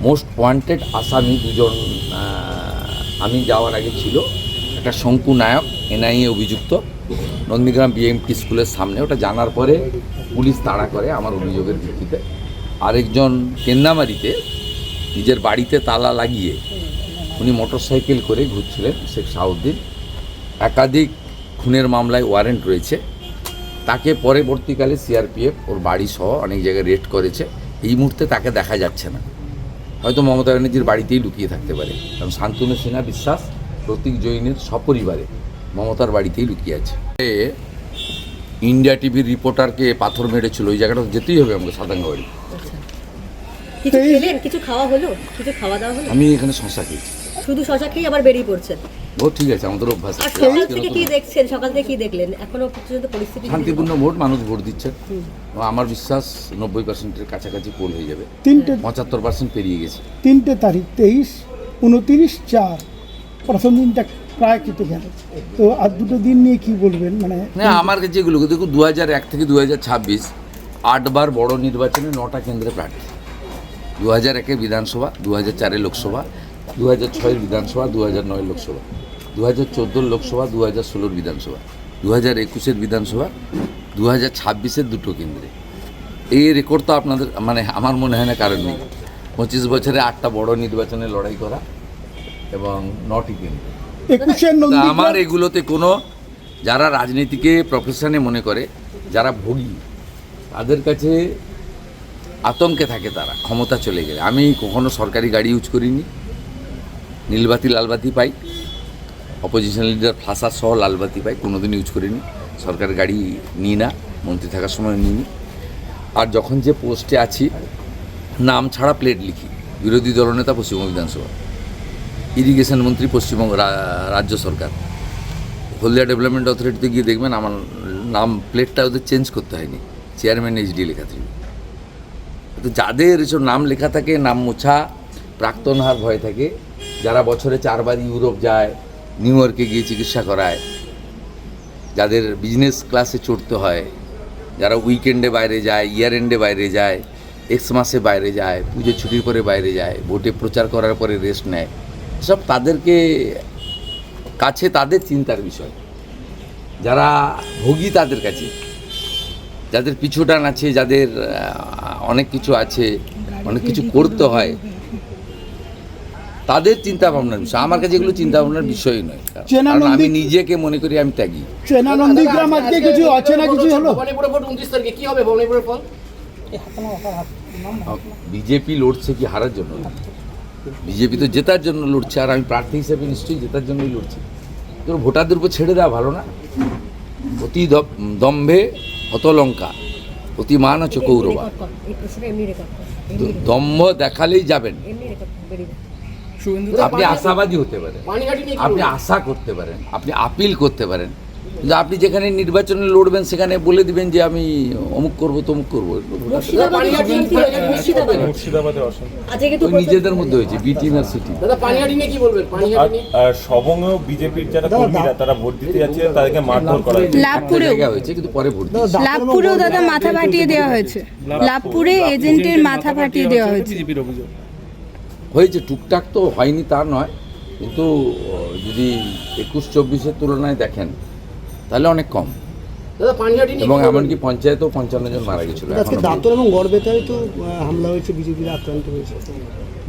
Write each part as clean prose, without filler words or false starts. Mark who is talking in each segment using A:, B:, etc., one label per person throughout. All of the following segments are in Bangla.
A: মোস্ট ওয়ান্টেড আসামি দুজন আমি যাওয়ার আগে ছিল। একটা শঙ্কু নায়ক এনআইএ অভিযুক্ত নন্দীগ্রাম বিএমটি স্কুলের সামনে, ওটা জানার পরে পুলিশ তাড়া করে আমার অভিযোগের ভিত্তিতে। আরেকজন কেন্দামারিতে নিজের বাড়িতে তালা লাগিয়ে উনি মোটরসাইকেল করে ঘুরছিলেন, শেখ শাহউদ্দিন। একাধিক খুনের মামলায় ওয়ারেন্ট রয়েছে। তাকে পরবর্তীকালে সিআরপিএফ ওর বাড়ি সহ অনেক জায়গায় রেড করেছে। এই মুহূর্তে তাকে দেখা যাচ্ছে না, হয়তো মমতা ব্যানার্জির বাড়িতেই লুকিয়ে থাকতে পারে, কারণ শান্তনু সিনহা বিশ্বাস প্রতীক জৈনের সপরিবারে মমতার বাড়িতেই লুকিয়ে আছে। ইন্ডিয়া টিভির রিপোর্টারকে পাথর মেরেছিল, ওই জায়গাটা যেতেই হবে আমাকে, সাদাঙ্গাবাড়ি।
B: কিছু খাওয়া হলো, কিছু খাওয়া দাওয়া হলো?
A: আমি এখানে শশা খেয়েছি।
B: শুধু শশা খেয়ে আবার বেরিয়ে পড়ছেন?
A: ও ঠিক আছে, আমাদের অভ্যাস।
B: সকাল থেকে কি দেখছেন, সকাল থেকে কি দেখলেন? এখনো পর্যন্ত পরিস্থিতি
A: শান্তিপূর্ণ ভোট, মানুষ ভোট দিচ্ছেন। আমার বিশ্বাস 90%-এর কাছাকাছি পোল হয়ে যাবে। 75% পেরিয়ে গেছে।
C: 3 তারিখ 23, 29, 4 প্রথম দিনটা প্রায় কেটে গেল, তো আর দুটো দিন নিয়ে কি বলবেন? মানে
A: না, আমার কাছে এগুলো দেখুন, 2001 থেকে 2026 8বার বড় নির্বাচনে 9টা কেন্দ্রে প্রার্থী। 2001-এ বিধানসভা, 2004-এ লোকসভা, 2006-এর বিধানসভা, 2009-এর লোকসভা, 2014-এর লোকসভা, 2016-এর বিধানসভা, 2021-এর বিধানসভা, 2026-এর দুটো কেন্দ্রে। এই রেকর্ড তো আপনাদের, মানে আমার মনে হয় না কারণ নেই। 25 বছরে 8টা বড় নির্বাচনে লড়াই করা এবং 9টি কেন্দ্র।
C: 21-এর
A: আমার এগুলোতে কোনো, যারা রাজনীতিকে প্রফেশনে মনে করে, যারা ভোগী, তাদের কাছে আতঙ্কে থাকে তারা ক্ষমতা চলে গেলে। আমি কখনো সরকারি গাড়ি ইউজ করিনি, নীলবাতি লালবাতি পাই, অপোজিশন লিডার ফ্লাসার সহ লালবাতি পাই, কোনোদিন ইউজ করিনি। সরকারি গাড়ি নিই না, মন্ত্রী থাকার সময় নিইনি। আর যখন যে পোস্টে আছি, নাম ছাড়া প্লেট লিখি। বিরোধী দলনেতা পশ্চিমবঙ্গ বিধানসভা, ইরিগেশন মন্ত্রী পশ্চিমবঙ্গ রাজ্য সরকার, হলদিয়া ডেভেলপমেন্ট অথরিটিতে গিয়ে দেখবেন আমার নাম প্লেটটা ওদের চেঞ্জ করতে হয়নি, চেয়ারম্যান এইচডি লেখা থাকবে। তো যাদের এসব নাম লেখা থাকে, নাম মোছা, প্রাক্তন হার ভয় থাকে, যারা বছরে 4বার ইউরোপ যায়, নিউ ইয়র্কে গিয়ে চিকিৎসা করায়, যাদের বিজনেস ক্লাসে চড়তে হয়, যারা উইকেন্ডে বাইরে যায়, ইয়ার এন্ডে বাইরে যায়, এক্স মাসে বাইরে যায়, পুজো ছুটির পরে বাইরে যায়, ভোটে প্রচার করার পরে রেস্ট নেয়, সব তাদেরকে কাছে তাদের চিন্তার বিষয়। যারা ভোগী তাদের কাছে, যাদের পিছুটান আছে, যাদের অনেক কিছু আছে, অনেক কিছু করতে হয়, তাদের চিন্তা ভাবনার বিষয়। আমার কাছে এগুলো চিন্তা ভাবনার বিষয়ই নয়, কারণ আমি নিজেকে মনে করি আমি ত্যাগী।
C: চেনা নন্দীগ্রাম আজকে কিছু অচেনা কিছু হলো?
D: কি হবে ভবানীপুরের ফল?
A: বিজেপি লড়ছে কি হারার জন্য? বিজেপি তো জেতার জন্য লড়ছে, আর আমি প্রার্থী হিসেবে নিশ্চয়ই জেতার জন্যই লড়ছি। তো ভোটারদের উপর ছেড়ে দেওয়া ভালো না? অতি দম্ভে হত লঙ্কা, অতি মান হচ্ছে কৌরবা। দম্ভ দেখালেই যাবেন। আপনি আশাবাদী হতে পারেন, আপনি আশা করতে পারেন, আপনি আপিল করতে পারেন, কিন্তু আপনি যেখানে নির্বাচনে লড়বেন সেখানে বলে দিবেন যে আমি অমুক করবো তমুক করবো। নিজেদের মধ্যে হয়েছে, বিটি না সিটি।
E: সবংও বিজেপির যারা কর্মীরা তারা ভোট দিতে যাচ্ছে, তাদেরকে মারধর করা
A: হয়েছে, কিন্তু পরে ভোট দিয়েছে।
F: লাভপুরেও দাদা মাথা ফাটিয়ে দেওয়া হয়েছে, লাভপুরে এজেন্টের মাথা ফাটিয়ে দেওয়া হয়েছে।
A: হয়েছে, টুকটাক তো হয়নি তা নয়, কিন্তু যদি 21-24-এর তুলনায় দেখেন তাহলে অনেক কম। এবং এমনকি পঞ্চায়েতেও 55 জন মারা গেছিল।
D: এবং গড়বেতায় তো হামলা হয়েছে, বিজেপির আক্রান্ত হয়েছে।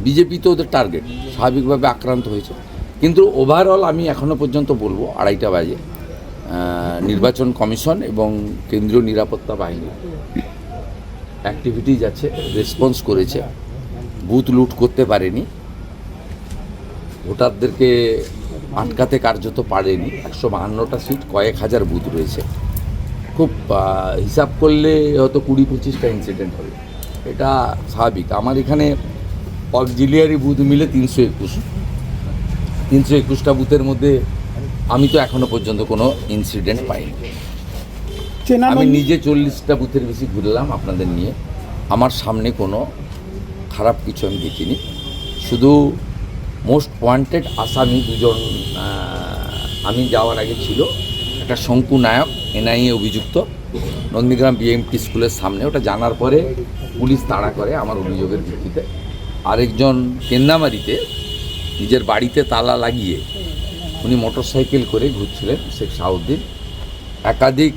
A: বিজেপি তো ওদের টার্গেট, স্বাভাবিকভাবে আক্রান্ত হয়েছে। কিন্তু ওভারঅল আমি এখনও পর্যন্ত বলবো 2:30 বাজে নির্বাচন কমিশন এবং কেন্দ্রীয় নিরাপত্তা বাহিনী অ্যাক্টিভিটিজ আছে, রেসপন্স করেছে, বুথ লুট করতে পারেনি, ভোটারদেরকে আটকাতে কার্যত পারেনি। 152টা সিট, কয়েক হাজার বুথ রয়েছে। খুব হিসাব করলে হয়তো 20-25টা ইনসিডেন্ট হবে, এটা স্বাভাবিক। আমার এখানে অক্সিলিয়ারি বুথ মিলে 321টা বুথের মধ্যে আমি তো এখনো পর্যন্ত কোনো ইনসিডেন্ট পাইনি। আমি নিজে 40টা বুথের বেশি ঘুরলাম আপনাদের নিয়ে, আমার সামনে কোনো খারাপ কিছু আমি দেখিনি। শুধু মোস্ট ওয়ান্টেড আসামি দুজন আমি যাওয়ার আগে ছিল। একটা শঙ্কু নায়ক এনআইএ অভিযুক্ত নন্দীগ্রাম বিএমটি স্কুলের সামনে, ওটা জানার পরে পুলিশ তাড়া করে আমার অভিযোগের ভিত্তিতে। আরেকজন কেন্দামারিতে নিজের বাড়িতে তালা লাগিয়ে উনি মোটরসাইকেল করে ঘুরছিলেন, শেখ শাহাবুদ্দিন। একাধিক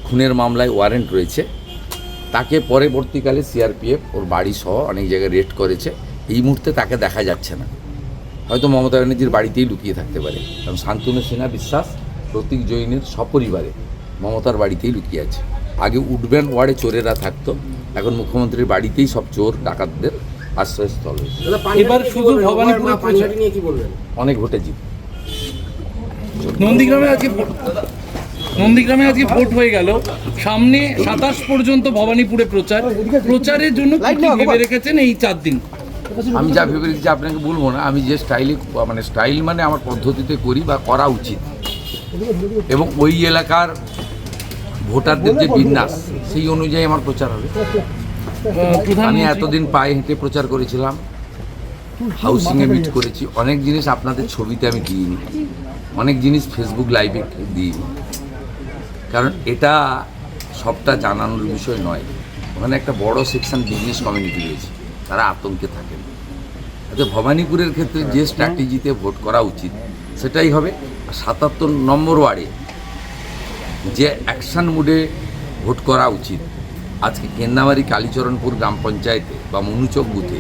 A: খুনের মামলায় ওয়ারেন্ট রয়েছে। তাকে পরবর্তীকালে সিআরপিএফ ওর বাড়ি সহ অনেক জায়গায় রেড করেছে। এই মুহূর্তে তাকে দেখা যাচ্ছে না, হয়তো মমতা ব্যানার্জির বাড়িতেই লুকিয়ে থাকতে পারে। কারণ শান্তনু সিনহা বিশ্বাস প্রতীক জৈনের সপরিবারে মমতার বাড়িতেই লুকিয়ে আছে। আগে উডব্যান্ড ওয়ার্ডে চোরেরা থাকতো, এখন মুখ্যমন্ত্রীর বাড়িতেই সব চোর ডাকাতদের আশ্রয়স্থল হয়েছে।
G: এবার শুধু ভবানীপুরে প্রচার
D: নিয়ে কি বলবেন?
A: অনেক ভোটে জিত।
G: নন্দীগ্রামে আজকে ভোট হয়ে গেল, সামনে 27 পর্যন্ত ভবানীপুরে প্রচারের জন্য কি কি ভেবে রেখেছেন এই 4 দিন?
A: আমি যা ভেবে রেখেছি আপনাকে বলবো না। আমি যে স্টাইল মানে আমার পদ্ধতিতে করি বা করা উচিত, এবং ওই এলাকার ভোটারদের যে বিন্যাস সেই অনুযায়ী আমার প্রচার হবে। আমি এতদিন পায়ে হেঁটে প্রচার করেছিলাম, হাউসিংয়ে মিট করেছি, অনেক জিনিস আপনাদের ছবিতে আমি দিইনি, অনেক জিনিস ফেসবুক লাইভে দিইনি, কারণ এটা সবটা জানানোর বিষয় নয়। ওখানে একটা বড় সেকশন বিজনেস কমিউনিটি রয়েছে, তারা আতঙ্কে থাকেন। আচ্ছা, ভবানীপুরের ক্ষেত্রে যে স্ট্র্যাটেজিতে ভোট করা উচিত সেটাই হবে। 77 নম্বর ওয়ার্ডে যে অ্যাকশন মুডে ভোট করা উচিত, আজকে কেন্দামারি কালীচরণপুর গ্রাম পঞ্চায়েতে বা মনুচক বুথে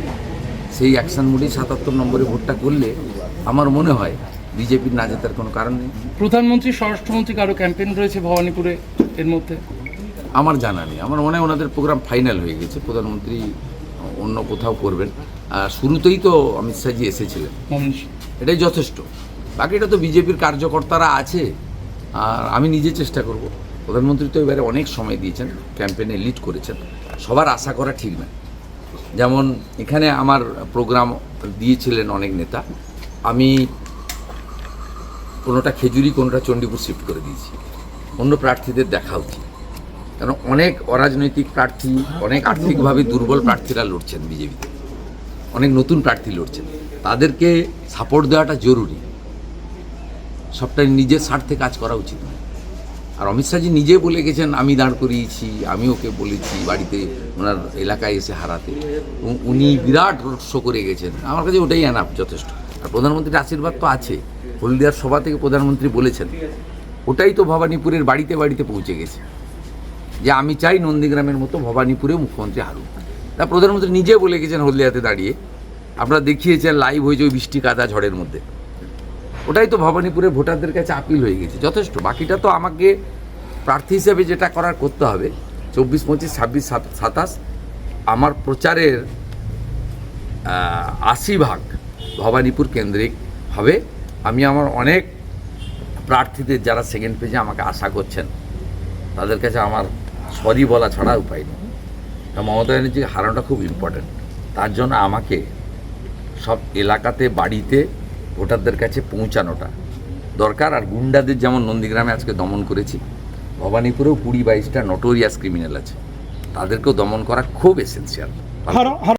A: সেই অ্যাকশন মুডে 77 নম্বরে ভোটটা করলে আমার মনে হয় বিজেপির না জেতার কোনো কারণ নেই।
G: প্রধানমন্ত্রী, স্বরাষ্ট্রমন্ত্রী কারো ক্যাম্পেইন রয়েছে ভবানীপুরে এর মধ্যে?
A: আমার জানা নেই। আমার মনে হয় ওনাদের প্রোগ্রাম ফাইনাল হয়ে গেছে, প্রধানমন্ত্রী অন্য কোথাও করবেন। শুরুতেই তো অমিত শাহজি এসেছিলেন, এটাই যথেষ্ট। বাকিটা তো বিজেপির কার্যকর্তারা আছে, আর আমি নিজে চেষ্টা করব। প্রধানমন্ত্রী তো এবারে অনেক সময় দিয়েছেন, ক্যাম্পেইনে লিড করেছেন, সবার আশা করা ঠিক না। যেমন এখানে আমার প্রোগ্রাম দিয়েছিলেন অনেক নেতা, আমি কোনোটা খেজুরি কোনোটা চণ্ডীপুর শিফট করে দিয়েছি। অন্য প্রার্থীদের দেখা উচিত, কারণ অনেক অরাজনৈতিক প্রার্থী, অনেক আর্থিকভাবে দুর্বল প্রার্থীরা লড়ছেন বিজেপিতে, অনেক নতুন প্রার্থী লড়ছেন, তাদেরকে সাপোর্ট দেওয়াটা জরুরি। সবটাই নিজের স্বার্থে কাজ করা উচিত নয়। আর অমিত শাহজি নিজে বলে গেছেন আমি দাঁড় করিয়েছি, আমি ওকে বলেছি বাড়িতে ওনার এলাকায় এসে হারাতে, উনি বিরাট রোড শো করে গেছেন। আমার কাছে ওটাই এনাফ, যথেষ্ট। আর প্রধানমন্ত্রীর আশীর্বাদ তো আছে, হলদিয়ার সভা থেকে প্রধানমন্ত্রী বলেছেন, ওটাই তো ভবানীপুরের বাড়িতে বাড়িতে পৌঁছে গেছে যে আমি চাই নন্দীগ্রামের মতো ভবানীপুরেও মুখ্যমন্ত্রী হারুক। তা প্রধানমন্ত্রী নিজে বলে গেছেন হলদিয়াতে দাঁড়িয়ে, আপনারা দেখিয়েছেন লাইভ হয়েছে ওই বৃষ্টি কাদা ঝড়ের মধ্যে। ওটাই তো ভবানীপুরের ভোটারদের কাছে আপিল হয়ে গেছে, যথেষ্ট। বাকিটা তো আমাকে প্রার্থী হিসেবে যেটা করার করতে হবে। 24, 25, 26, 27 আমার প্রচারের 80% ভবানীপুর কেন্দ্রিক হবে। আমি আমার অনেক প্রার্থীদের যারা সেকেন্ড পেজে আমাকে আশা করছেন তাদের কাছে আমার সরি বলা ছাড়া উপায় নেই। মমতা ব্যানার্জিকে হারানোটা খুব ইম্পর্ট্যান্ট, তার জন্য আমাকে সব এলাকাতে বাড়িতে ভোটারদের কাছে পৌঁছানোটা দরকার। আর গুন্ডাদের যেমন নন্দীগ্রামে আজকে দমন করেছি, ভবানীপুরেও 20-22টা নটোরিয়াস ক্রিমিনাল আছে, তাদেরকেও দমন করা খুব এসেন্সিয়াল।